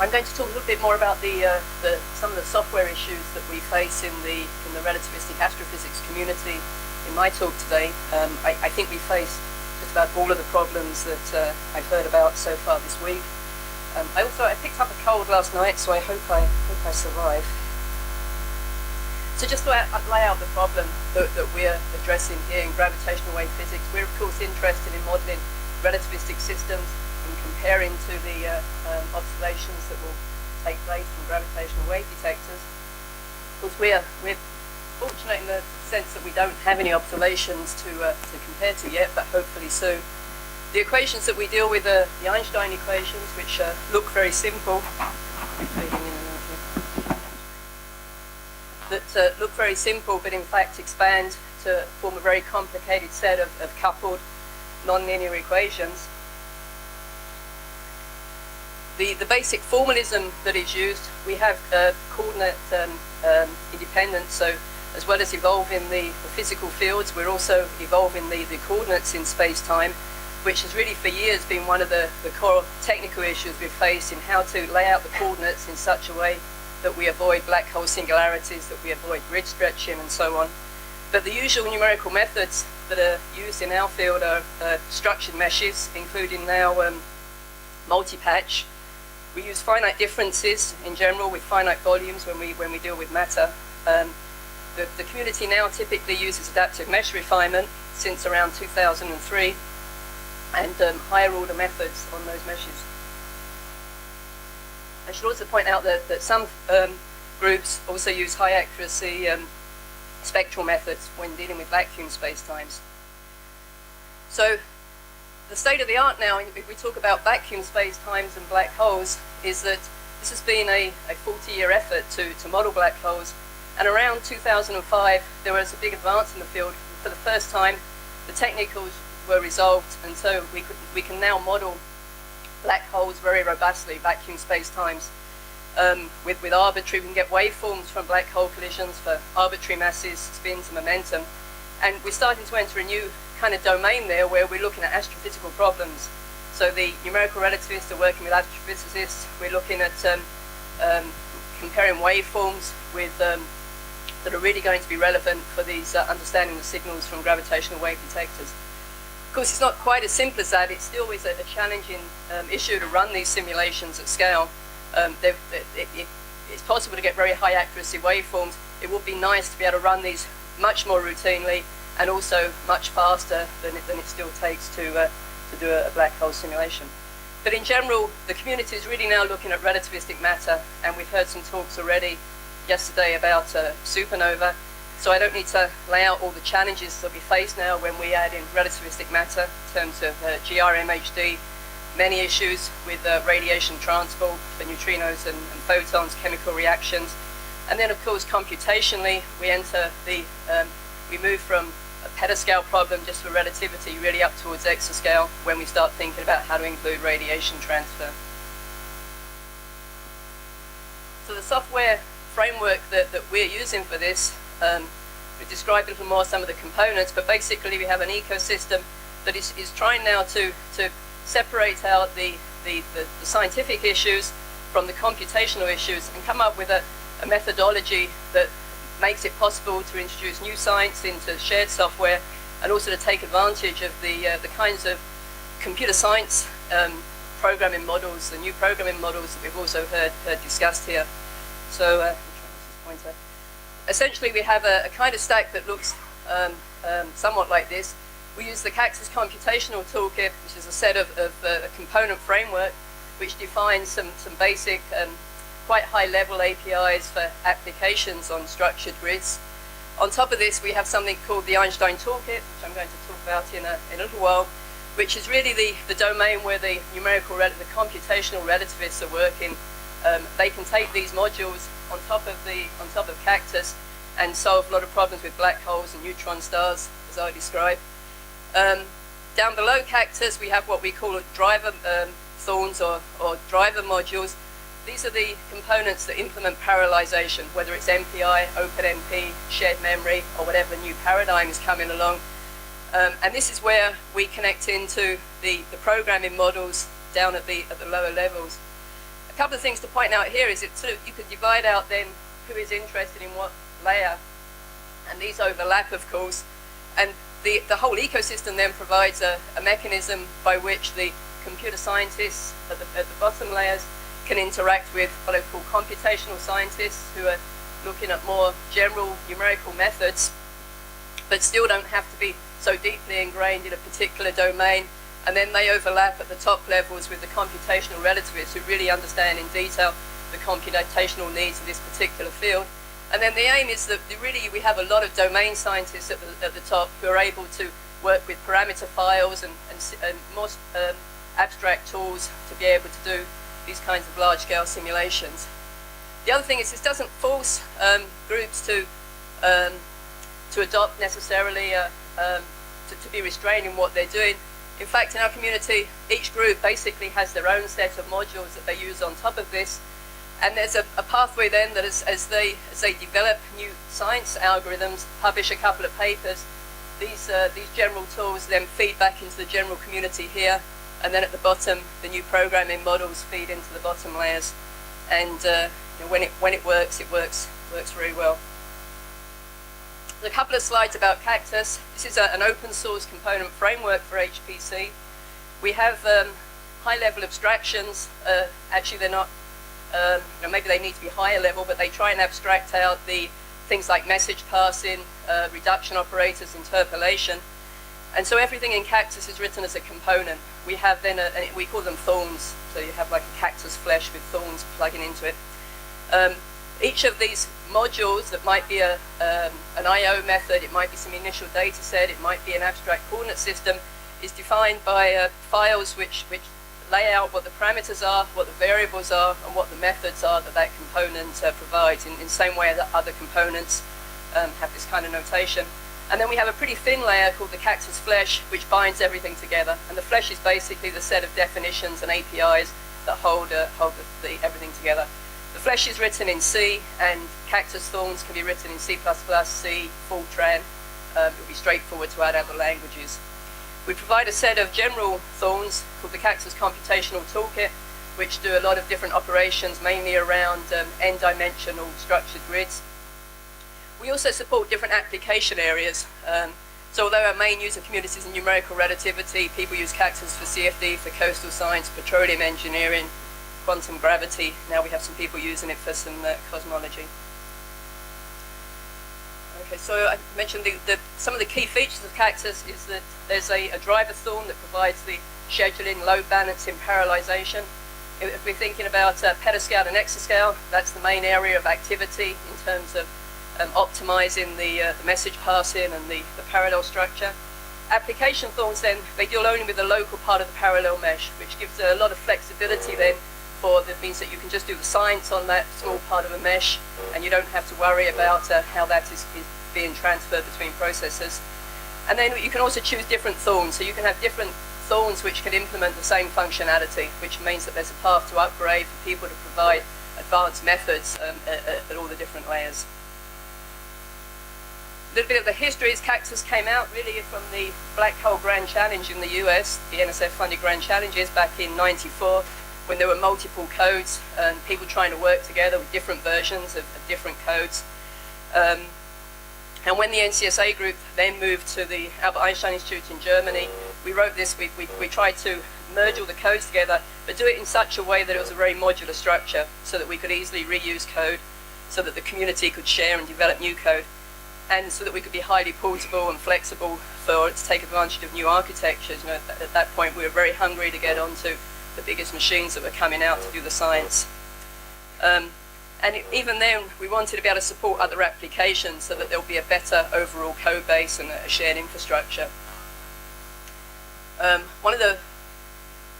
I'm going to talk a little bit more about some of the software issues that we face in the relativistic astrophysics community in my talk today. I think we face just about all of the problems that I've heard about so far this week. I picked up a cold last night, so I hope I survive. So just to lay out the problem that we're addressing here in gravitational wave physics, we're of course interested in modeling relativistic systems and comparing to the observations that will take place from gravitational wave detectors. Of course, we're fortunate in the sense that we don't have any observations to compare to yet, but hopefully soon. The equations that we deal with are the Einstein equations, which look very simple. That look very simple, but in fact expand to form a very complicated set of coupled nonlinear equations. The basic formalism that is used, we have coordinate independence, so as well as evolving the physical fields, we're also evolving the coordinates in space-time, which has really for years been one of the core technical issues we've faced in how to lay out the coordinates in such a way that we avoid black hole singularities, that we avoid grid stretching and so on. But the usual numerical methods that are used in our field are structured meshes, including now multi-patch. We use finite differences in general with finite volumes when we deal with matter. The community now typically uses adaptive mesh refinement since around 2003 and higher order methods on those meshes. I should also point out that some groups also use high accuracy spectral methods when dealing with vacuum spacetimes. So the state of the art now, if we talk about vacuum spacetimes and black holes, is that this has been a 40-year effort to model black holes. And around 2005, there was a big advance in the field. For the first time, the technicals were resolved, and so we can now model black holes very robustly, vacuum spacetimes. With arbitrary, we can get waveforms from black hole collisions for arbitrary masses, spins, and momentum. And we're starting to enter a new kind of domain there where we're looking at astrophysical problems. So the numerical relativists are working with astrophysicists. We're looking at comparing waveforms with that are really going to be relevant for these understanding the signals from gravitational wave detectors. Of course, it's not quite as simple as that. It still is a challenging issue to run these simulations at scale. It's possible to get very high accuracy waveforms. It would be nice to be able to run these much more routinely and also much faster than it still takes to do a black hole simulation. But in general, the community is really now looking at relativistic matter, and we've heard some talks already yesterday about supernova. So I don't need to lay out all the challenges that we face now when we add in relativistic matter in terms of GRMHD, many issues with radiation transport for neutrinos and photons, chemical reactions. And then of course computationally we move from a petascale problem just for relativity really up towards exascale when we start thinking about how to include radiation transfer. So the software framework that we're using for this, we described a little more some of the components, but basically we have an ecosystem that is trying now to separate out the scientific issues from the computational issues and come up with a methodology that makes it possible to introduce new science into shared software and also to take advantage of the kinds of computer science programming models, the new programming models that we've also heard discussed here. So essentially we have a kind of stack that looks somewhat like this. We use the Cactus Computational Toolkit, which is a set of a component framework which defines some basic quite high-level APIs for applications on structured grids. On top of this, we have something called the Einstein Toolkit, which I'm going to talk about in a little while, which is really the domain where the computational relativists are working. They can take these modules on top of Cactus and solve a lot of problems with black holes and neutron stars, as I described. Down below Cactus, we have what we call driver thorns or driver modules. These are the components that implement parallelization, whether it's MPI, OpenMP, shared memory, or whatever new paradigm is coming along. And this is where we connect into the programming models down at the lower levels. A couple of things to point out here is you can divide out then who is interested in what layer, and these overlap, of course, and the whole ecosystem then provides a mechanism by which the computer scientists at the bottom layers can interact with what I call computational scientists, who are looking at more general numerical methods, but still don't have to be so deeply ingrained in a particular domain. And then they overlap at the top levels with the computational relativists, who really understand in detail the computational needs of this particular field. And then the aim is that really we have a lot of domain scientists at the top who are able to work with parameter files and more abstract tools to be able to do these kinds of large-scale simulations. The other thing is this doesn't force groups to adopt necessarily to be restrained in what they're doing. In fact, in our community, each group basically has their own set of modules that they use on top of this. And there's a pathway then that as they develop new science algorithms, publish a couple of papers, these general tools then feed back into the general community here, and then at the bottom, the new programming models feed into the bottom layers. And when it works very well. There's a couple of slides about Cactus. This is an open source component framework for HPC. We have high-level abstractions. Actually, they're not. Maybe they need to be higher level, but they try and abstract out the things like message passing, reduction operators, interpolation. And so everything in Cactus is written as a component. We have then, we call them thorns. So you have like a cactus flesh with thorns plugging into it. Each of these modules, that might be an I/O method, it might be some initial data set, it might be an abstract coordinate system, is defined by files which lay out what the parameters are, what the variables are, and what the methods are that component provides, in the same way that other components have this kind of notation. And then we have a pretty thin layer called the Cactus flesh, which binds everything together. And the flesh is basically the set of definitions and APIs that hold everything together. The flesh is written in C, and Cactus thorns can be written in C++, C, Fortran. It will be straightforward to add other languages. We provide a set of general thorns called the Cactus Computational Toolkit, which do a lot of different operations, mainly around n-dimensional structured grids. We also support different application areas. So although our main user community is in numerical relativity, people use Cactus for CFD, for coastal science, petroleum engineering, quantum gravity. Now we have some people using it for some cosmology. Okay, so I mentioned some of the key features of Cactus is that there's a driver thorn that provides the scheduling, load balancing, parallelization. If we're thinking about petascale and exascale, that's the main area of activity in terms of optimizing the message passing and the parallel structure. Application thorns then, they deal only with the local part of the parallel mesh, which gives a lot of flexibility then. That means that you can just do the science on that small part of a mesh, and you don't have to worry about how that is being transferred between processors. And then you can also choose different thorns, so you can have different thorns which can implement the same functionality, which means that there's a path to upgrade for people to provide advanced methods at all the different layers. A little bit of the history is Cactus came out really from the Black Hole Grand Challenge in the US, the NSF-funded Grand Challenges back in '94. When there were multiple codes and people trying to work together with different versions of different codes. And when the NCSA group then moved to the Albert Einstein Institute in Germany, we wrote this, we tried to merge all the codes together, but do it in such a way that it was a very modular structure, so that we could easily reuse code, so that the community could share and develop new code, and so that we could be highly portable and flexible to take advantage of new architectures. At that point we were very hungry to get onto the biggest machines that were coming out to do the science. And even then, we wanted to be able to support other applications so that there'll be a better overall code base and a shared infrastructure. One of the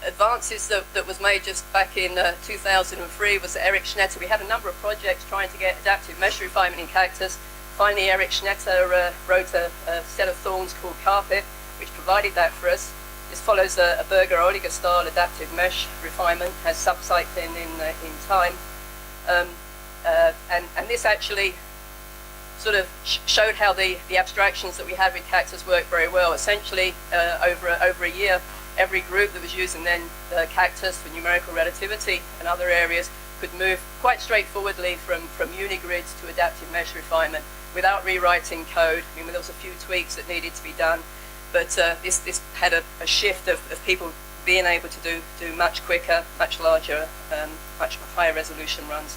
advances that was made just back in 2003 was that Erich Schnetter. We had a number of projects trying to get adaptive mesh refinement in Cactus. Finally, Erich Schnetter wrote a set of thorns called Carpet, which provided that for us. This follows a Berger-Oeliger style adaptive mesh refinement, has subcycling in time. And this actually sort of showed how the abstractions that we had with Cactus work very well. Essentially, over a year, every group that was using then Cactus for numerical relativity and other areas could move quite straightforwardly from unigrids to adaptive mesh refinement without rewriting code. I mean, there was a few tweaks that needed to be done, but this had a shift of people being able to do much quicker, much larger, much higher resolution runs.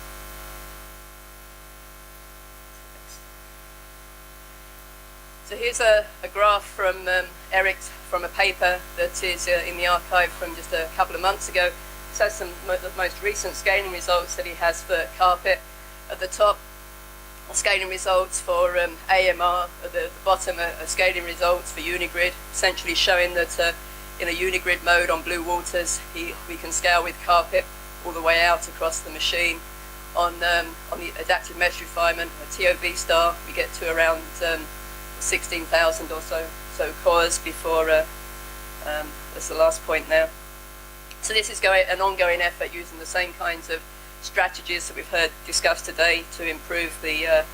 So here's a graph from Eric from a paper that is in the archive from just a couple of months ago. This has some of the most recent scaling results that he has for carpet. At the top, scaling results for AMR. At the bottom are scaling results for unigrid, essentially showing that in a unigrid mode on blue waters, we can scale with carpet all the way out across the machine. On the adaptive mesh refinement, a TOV star, we get to around 16,000 or so cores before that's the last point now. So this is an ongoing effort using the same kinds of strategies that we've heard discussed today to improve the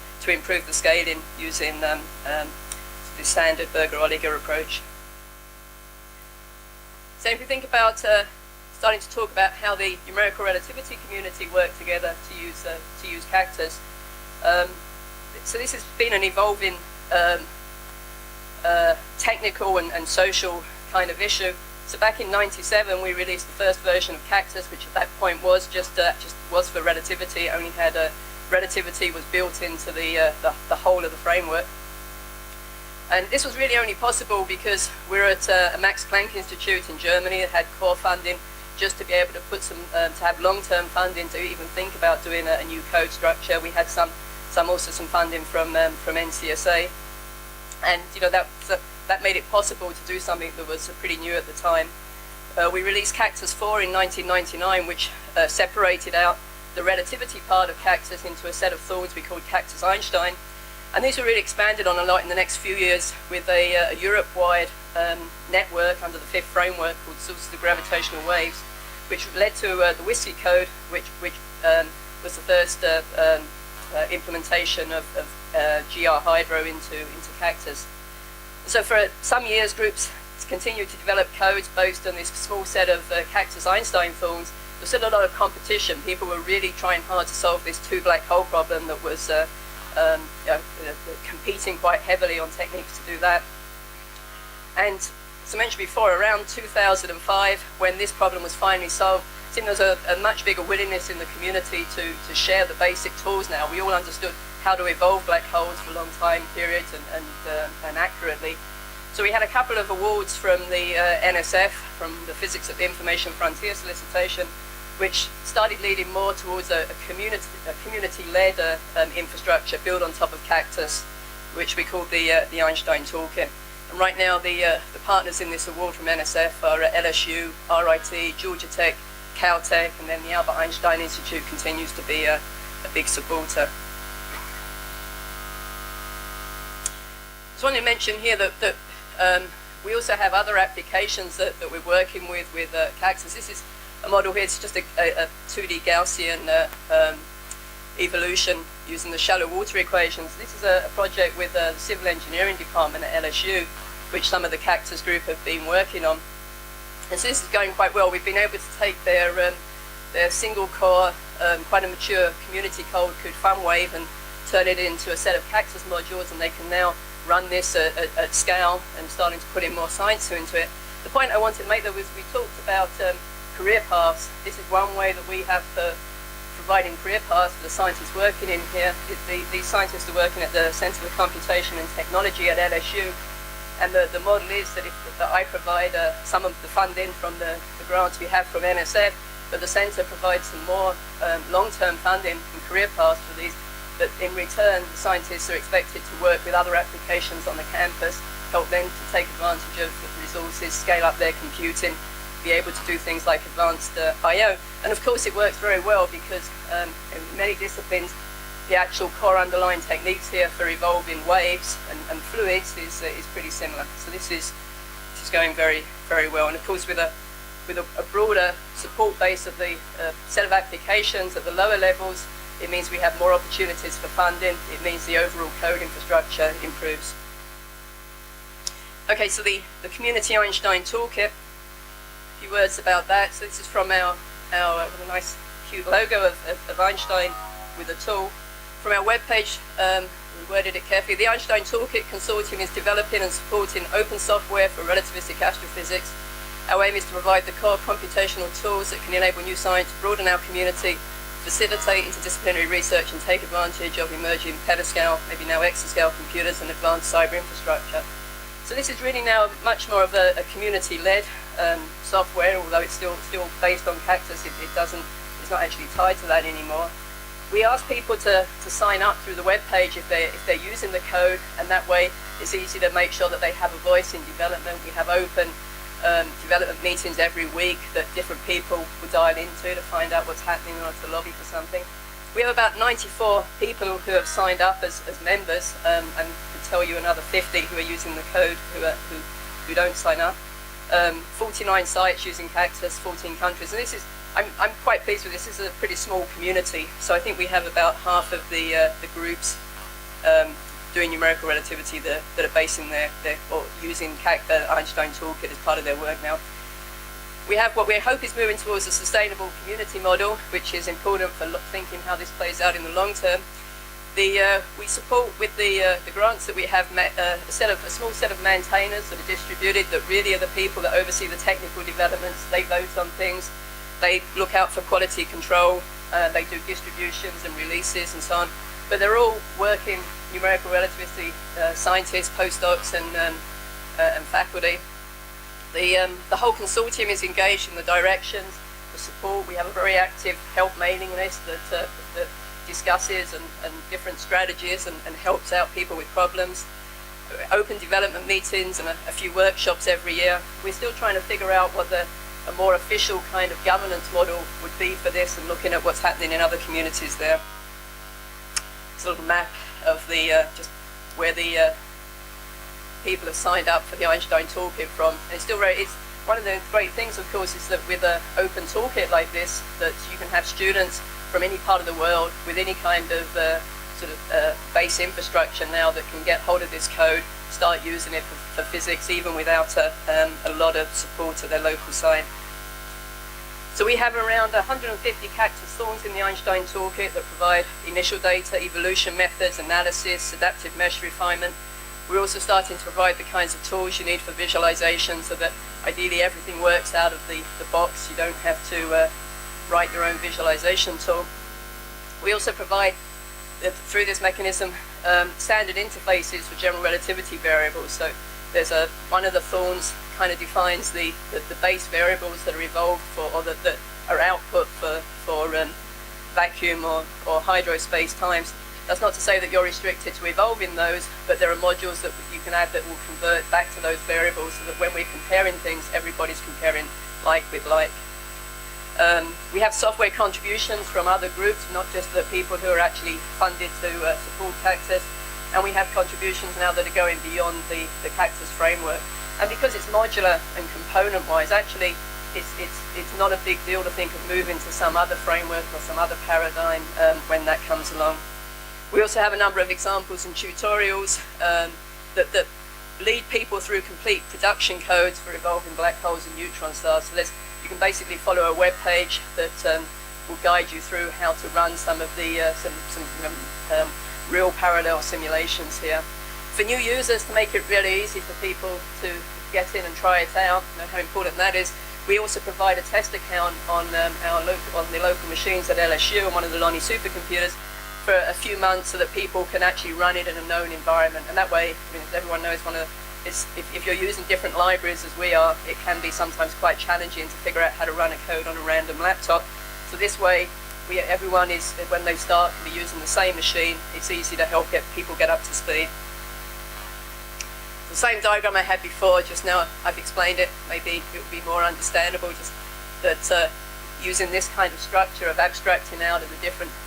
scaling using the standard Berger-Oliger approach. So if we think about starting to talk about how the numerical relativity community work together to use Cactus, so this has been an evolving technical and social kind of issue. So back in '97, we released the first version of Cactus, which at that point was just was for relativity. It only had relativity was built into the whole of the framework. And this was really only possible because we're at a Max Planck Institute in Germany that had core funding just to be able to put to have long-term funding to even think about doing a new code structure. We had also some funding from NCSA, and that made it possible to do something that was pretty new at the time. We released Cactus 4 in 1999, which separated out the relativity part of Cactus into a set of thorns we called Cactus Einstein. And these were really expanded on a lot in the next few years with a Europe-wide network under the fifth framework called Sources of Gravitational Waves, which led to the WSGI code, which was the first implementation of GRHydro into Cactus. So for some years, groups continued to develop codes based on this small set of Cactus Einstein thorns. There was still a lot of competition. People were really trying hard to solve this two black hole problem that was competing quite heavily on techniques to do that. And as I mentioned before, around 2005, when this problem was finally solved, it seemed there was a much bigger willingness in the community to share the basic tools now. We all understood how to evolve black holes for long time periods and accurately. So we had a couple of awards from the NSF, from the Physics of the Information Frontier solicitation, which started leading more towards a community-led infrastructure built on top of Cactus, which we called the Einstein Toolkit. And right now, the partners in this award from NSF are LSU, RIT, Georgia Tech, Caltech, and then the Albert Einstein Institute continues to be a big supporter. I just wanted to mention here that we also have other applications that we're working with Cactus. This is a model here. It's just a 2D Gaussian evolution using the shallow water equations. This is a project with the Civil Engineering Department at LSU, which some of the Cactus group have been working on. And so this is going quite well. We've been able to take their single core, quite a mature community code called CaFUNWAVE and turn it into a set of Cactus modules, and they can now run this at scale and starting to put in more science into it. The point I wanted to make though was we talked about career paths. This is one way that we have for providing career paths for the scientists working in here. These scientists are working at the Centro for Computation and Technology at LSU, and the model is that I provide some of the funding from the grants we have from NSF, but the Centre provides some more long-term funding and career paths for these. But in return, the scientists are expected to work with other applications on the campus, help them to take advantage of the resources, scale up their computing, be able to do things like advanced I/O. And of course it works very well because in many disciplines, the actual core underlying techniques here for evolving waves and fluids is pretty similar. So this is going very, very well. And of course with a broader support base of the set of applications at the lower levels, it means we have more opportunities for funding. It means the overall code infrastructure improves. Okay, so the Community Einstein Toolkit few words about that. So this is from our nice cute logo of Einstein with a tool. From our webpage, we worded it carefully. The Einstein Toolkit Consortium is developing and supporting open software for relativistic astrophysics. Our aim is to provide the core computational tools that can enable new science, broaden our community, facilitate interdisciplinary research, and take advantage of emerging petascale, maybe now exascale computers and advanced cyber infrastructure. So this is really now much more of a community-led software, although it's still based on Cactus. It's not actually tied to that anymore. We ask people to sign up through the web page if they're using the code, and that way it's easy to make sure that they have a voice in development. We have open development meetings every week that different people will dial into to find out what's happening or to lobby for something. We have about 94 people who have signed up as members, and to tell you another 50 who are using the code who don't sign up. 49 sites using Cactus, 14 countries, and this is I'm quite pleased with this. This is a pretty small community, so I think we have about half of the groups doing numerical relativity that are basing or using Einstein Toolkit as part of their work now. We have what we hope is moving towards a sustainable community model, which is important for thinking how this plays out in the long term. We support with the grants that we have a small set of maintainers that are distributed, that really are the people that oversee the technical developments. They vote on things, they look out for quality control, they do distributions and releases and so on. But they're all working numerical relativity scientists, postdocs, and faculty. The whole consortium is engaged in the directions, the support. We have a very active help mailing list that discusses and different strategies and helps out people with problems. Open development meetings and a few workshops every year. We're still trying to figure out what a more official kind of governance model would be for this, and looking at what's happening in other communities there. It's a little map of just where the people have signed up for the Einstein Toolkit from. And it's one of the great things, of course, is that with an open toolkit like this, that you can have students from any part of the world with any kind of base infrastructure now that can get hold of this code, start using it for physics, even without a lot of support at their local site. So we have around 150 Cactus thorns in the Einstein Toolkit that provide initial data, evolution methods, analysis, adaptive mesh refinement. We're also starting to provide the kinds of tools you need for visualization, so that ideally everything works out of the box. You don't have to write your own visualization tool. We also provide, through this mechanism, standard interfaces for general relativity variables. So there's one of the thorns kind of defines the base variables that are evolved for, or that are output for vacuum or hydro space-times. That's not to say that you're restricted to evolving those, but there are modules that you can add that will convert back to those variables, so that when we're comparing things, everybody's comparing like with like. We have software contributions from other groups, not just the people who are actually funded to support Cactus, and we have contributions now that are going beyond the Cactus framework. And because it's modular and component-wise, actually it's not a big deal to think of moving to some other framework or some other paradigm when that comes along. We also have a number of examples and tutorials that lead people through complete production codes for evolving black holes and neutron stars. So you can basically follow a web page that will guide you through how to run some of the real parallel simulations here. For new users, to make it really easy for people to get in and try it out, how important that is, we also provide a test account on the local machines at LSU, on one of the Lonnie supercomputers, for a few months, so that people can actually run it in a known environment. And that way, as everyone knows, if you're using different libraries as we are, it can be sometimes quite challenging to figure out how to run a code on a random laptop. So this way, everyone is, when they start, can be using the same machine. It's easy to help people get up to speed. The same diagram I had before, just now I've explained it. Maybe it would be more understandable, just that using this kind of structure of abstracting out of the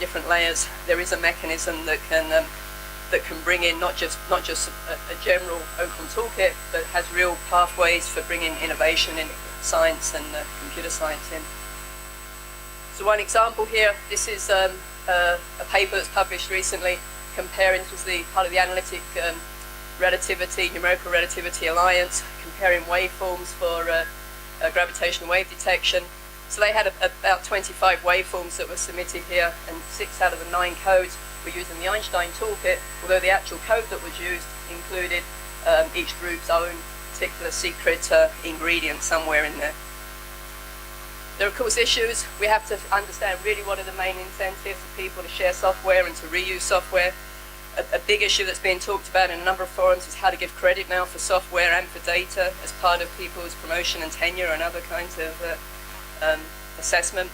different layers, there is a mechanism that can bring in not just a general open toolkit, but has real pathways for bringing innovation in science and computer science in. So one example here, this is a paper that's published recently comparing, this was part of the Analytic Relativity, Numerical Relativity Alliance, comparing waveforms for gravitational wave detection. So they had about 25 waveforms that were submitted here, and 6 out of the 9 codes were using the Einstein Toolkit, although the actual code that was used included each group's own particular secret ingredient somewhere in there. There are, of course, issues. We have to understand really what are the main incentives for people to share software and to reuse software. A big issue that's being talked about in a number of forums is how to give credit now for software and for data as part of people's promotion and tenure and other kinds of assessment.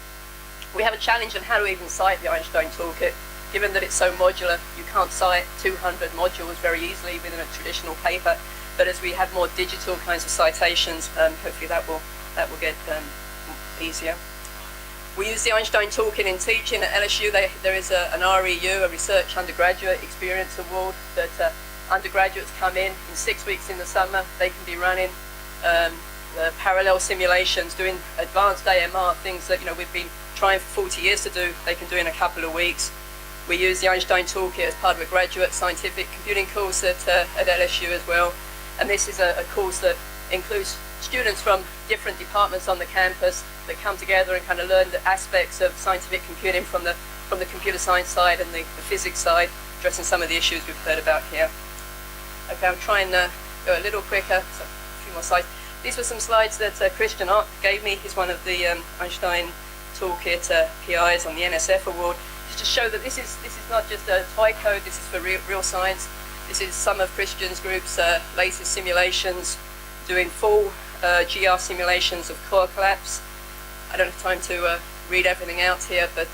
We have a challenge on how to even cite the Einstein Toolkit. Given that it's so modular, you can't cite 200 modules very easily within a traditional paper. But as we have more digital kinds of citations, hopefully that will get easier. We use the Einstein Toolkit in teaching at LSU. There is an REU, a Research Undergraduate Experience Award, that undergraduates come in 6 weeks in the summer. They can be running parallel simulations, doing advanced AMR, things that we've been trying for 40 years to do. They can do in a couple of weeks. We use the Einstein Toolkit as part of a graduate scientific computing course at LSU as well. And this is a course that includes students from different departments on the campus that come together and kind of learn the aspects of scientific computing from the computer science side and the physics side, addressing some of the issues we've heard about here. Okay, I'll try and go a little quicker, so a few more slides. These were some slides that Christian Art gave me. He's one of the Einstein Toolkit PIs on the NSF award, just to show that this is not just a toy code, this is for real science. This is some of Christian's group's latest simulations, doing full GR simulations of core collapse. I don't have time to read everything out here, but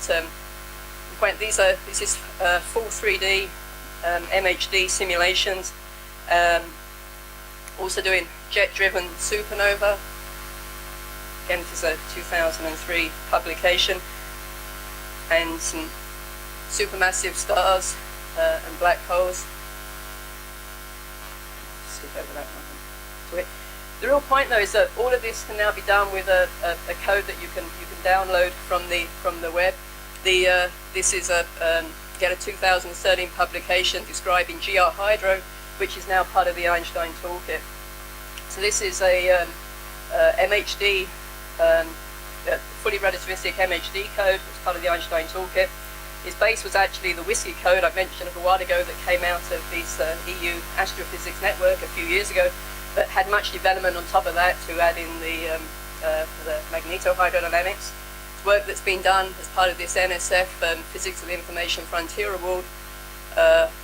this is full 3D MHD simulations. Also doing jet-driven supernova. Again, this is a 2003 publication, and some supermassive stars and black holes. Skip over that one. The real point, though, is that all of this can now be done with a code that you can download from the web. This is a 2013 publication describing GRHydro, which is now part of the Einstein Toolkit. So this is a MHD, fully relativistic MHD code. It's part of the Einstein Toolkit. Its base was actually the WSGI code I mentioned a while ago that came out of this EU Astrophysics network a few years ago, but had much development on top of that to add in the magnetohydrodynamics. It's work that's been done as part of this NSF Physics of the Information Frontier Award.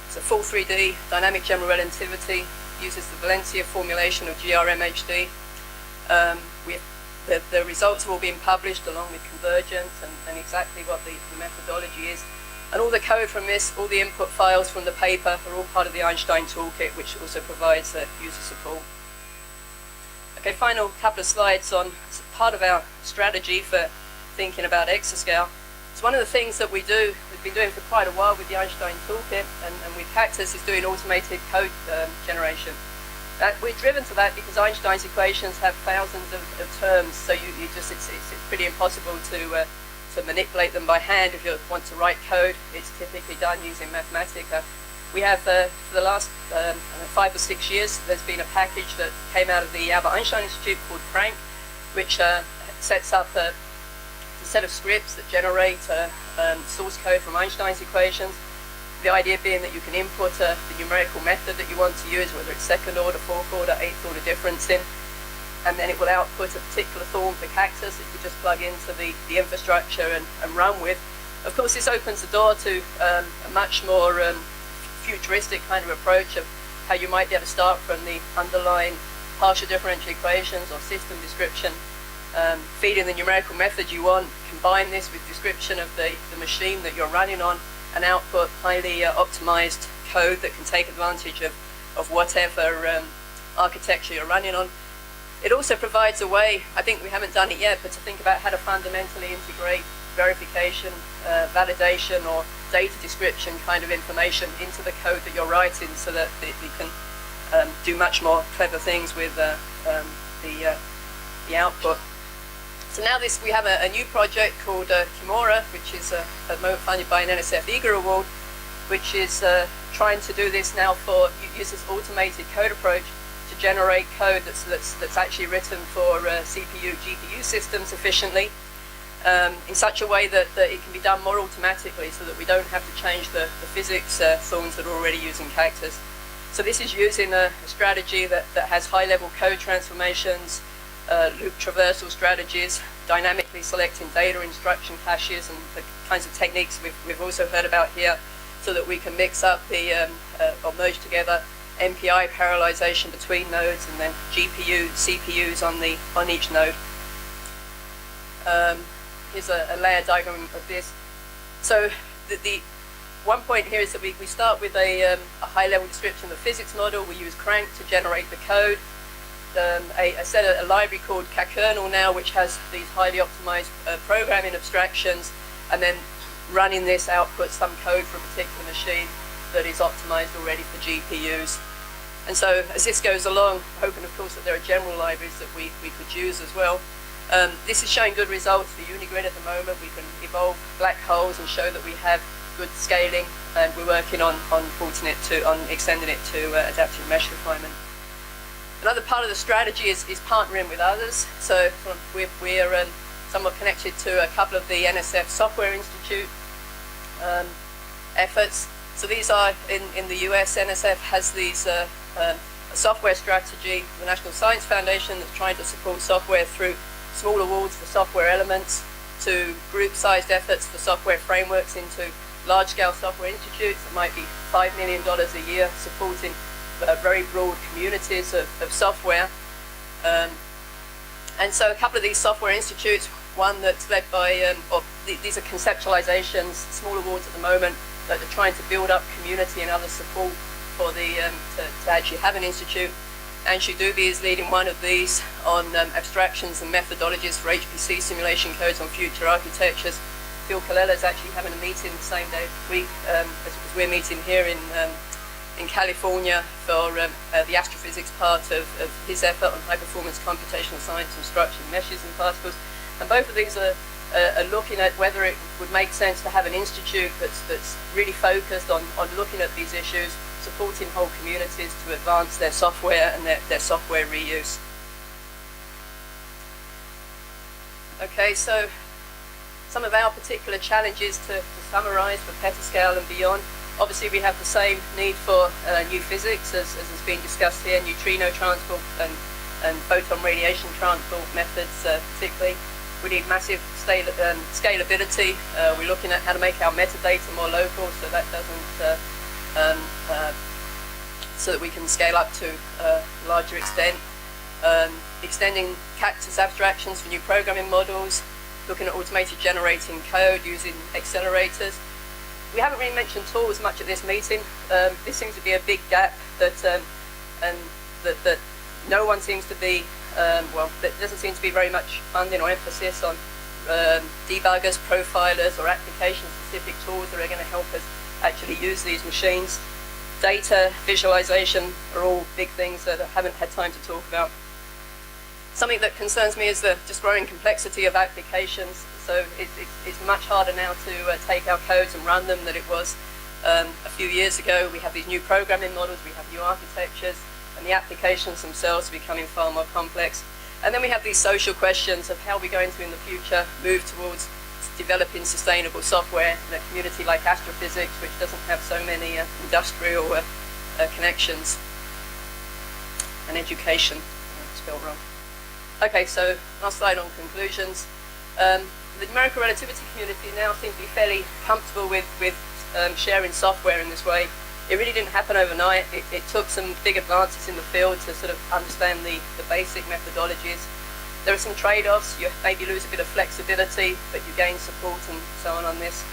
It's a full 3D dynamic general relativity, uses the Valencia formulation of GRMHD. The results have all been published along with convergence and exactly what the methodology is. And all the code from this, all the input files from the paper are all part of the Einstein Toolkit, which also provides user support. Okay, final couple of slides on part of our strategy for thinking about Exascale. It's one of the things that we've been doing for quite a while with the Einstein Toolkit, and with Cactus is doing automated code generation. We're driven to that because Einstein's equations have thousands of terms, so it's pretty impossible to manipulate them by hand. If you want to write code, it's typically done using Mathematica. We have, for the last 5 or 6 years, there's been a package that came out of the Albert Einstein Institute called Crank, which sets up a set of scripts that generate source code from Einstein's equations. The idea being that you can input the numerical method that you want to use, whether it's second order, fourth order, eighth order difference in, and then it will output a particular Thorn for Cactus that you just plug into the infrastructure and run with. Of course, this opens the door to a much more futuristic kind of approach of how you might be able to start from the underlying partial differential equations or system description, feed in the numerical method you want, combine this with description of the machine that you're running on, and output highly optimized code that can take advantage of whatever architecture you're running on. It also provides a way, I think we haven't done it yet, but to think about how to fundamentally integrate verification, validation, or data description kind of information into the code that you're writing, so that you can do much more clever things with the output. So now we have a new project called Chimora, which is funded by an NSF Eager Award, which is trying to do this now use this automated code approach to generate code that's actually written for CPU, GPU systems efficiently, in such a way that it can be done more automatically, so that we don't have to change the physics thorns that are already using Cactus. So this is using a strategy that has high-level code transformations, loop traversal strategies, dynamically selecting data instruction caches, and the kinds of techniques we've also heard about here, so that we can mix up or merge together MPI parallelization between nodes, and then GPU, CPUs on each node. Here's a layer diagram of this. So the one point here is that we start with a high-level description of the physics model. We use Crank to generate the code. A library called Cacurnal now, which has these highly optimized programming abstractions, and then running this outputs some code for a particular machine that is optimized already for GPUs. And so as this goes along, hoping of course that there are general libraries that we could use as well. This is showing good results for Unigrid at the moment. We can evolve black holes and show that we have good scaling, and we're working on extending it to adaptive mesh refinement. Another part of the strategy is partnering with others. So we're somewhat connected to a couple of the NSF Software Institute efforts. So these are in the US. NSF has these a software strategy, the National Science Foundation, that's trying to support software through small awards for software elements, to group-sized efforts for software frameworks, into large-scale software institutes that might be $5 million a year, supporting very broad communities of software. And so a couple of these software institutes, one that's led by, these are conceptualizations, small awards at the moment, that are trying to build up community and other support for to actually have an institute. Anshul Dubey is leading one of these on abstractions and methodologies for HPC simulation codes on future architectures. Phil Colella is actually having a meeting the same day week as we're meeting here in California for the astrophysics part of his effort on high-performance computational science and structured meshes and particles. And both of these are looking at whether it would make sense to have an institute that's really focused on looking at these issues, supporting whole communities to advance their software and their software reuse. Okay, so some of our particular challenges to summarize for petascale and beyond. Obviously, we have the same need for new physics as has been discussed here, neutrino transport and photon radiation transport methods particularly. We need massive scalability. We're looking at how to make our metadata more local, so that doesn't, so that we can scale up to a larger extent. Extending Cactus abstractions for new programming models. Looking at automated generating code using accelerators. We haven't really mentioned tools much at this meeting. This seems to be a big gap that no one seems to be, there doesn't seem to be very much funding or emphasis on debuggers, profilers, or application-specific tools that are going to help us actually use these machines. Data, visualization are all big things that I haven't had time to talk about. Something that concerns me is the just growing complexity of applications. So it's much harder now to take our codes and run them than it was a few years ago. We have these new programming models, we have new architectures, and the applications themselves are becoming far more complex. And then we have these social questions of how we're going to, in the future, move towards developing sustainable software in a community like astrophysics, which doesn't have so many industrial connections, and education. Spelled wrong. Okay, so last slide on conclusions. The numerical relativity community now seems to be fairly comfortable with sharing software in this way. It really didn't happen overnight. It took some big advances in the field to sort of understand the basic methodologies. There are some trade-offs. You maybe lose a bit of flexibility, but you gain support and so on this.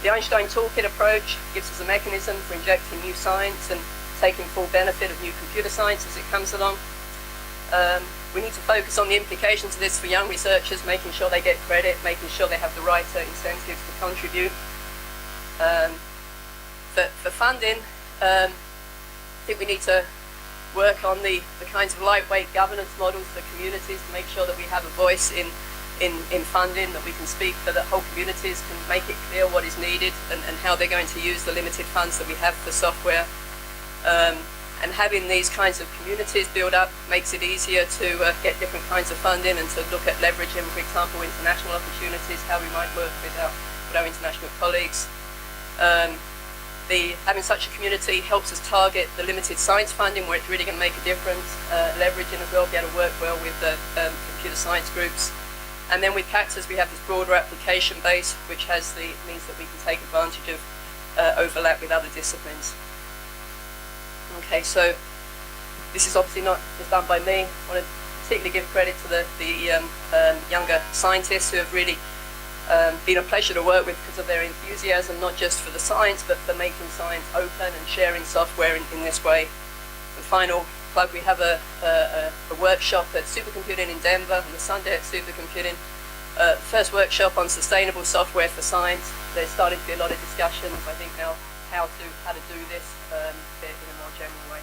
The Einstein Toolkit approach gives us a mechanism for injecting new science and taking full benefit of new computer science as it comes along. We need to focus on the implications of this for young researchers, making sure they get credit, making sure they have the right incentives to contribute. For funding, I think we need to work on the kinds of lightweight governance models for communities to make sure that we have a voice in funding, that we can speak for the whole communities, can make it clear what is needed and how they're going to use the limited funds that we have for software. And having these kinds of communities build up makes it easier to get different kinds of funding and to look at leveraging, for example, international opportunities, how we might work with our international colleagues. Having such a community helps us target the limited science funding where it's really going to make a difference, leveraging as well, be able to work well with the computer science groups. And then with Cactus, we have this broader application base, which means that we can take advantage of overlap with other disciplines. Okay, so this is obviously not just done by me. I want to particularly give credit to the younger scientists who have really been a pleasure to work with because of their enthusiasm, not just for the science, but for making science open and sharing software in this way. The final plug, we have a workshop at Supercomputing in Denver on the Sunday at Supercomputing. First workshop on sustainable software for science. There's starting to be a lot of discussions, I think, now how to do this in a more general way.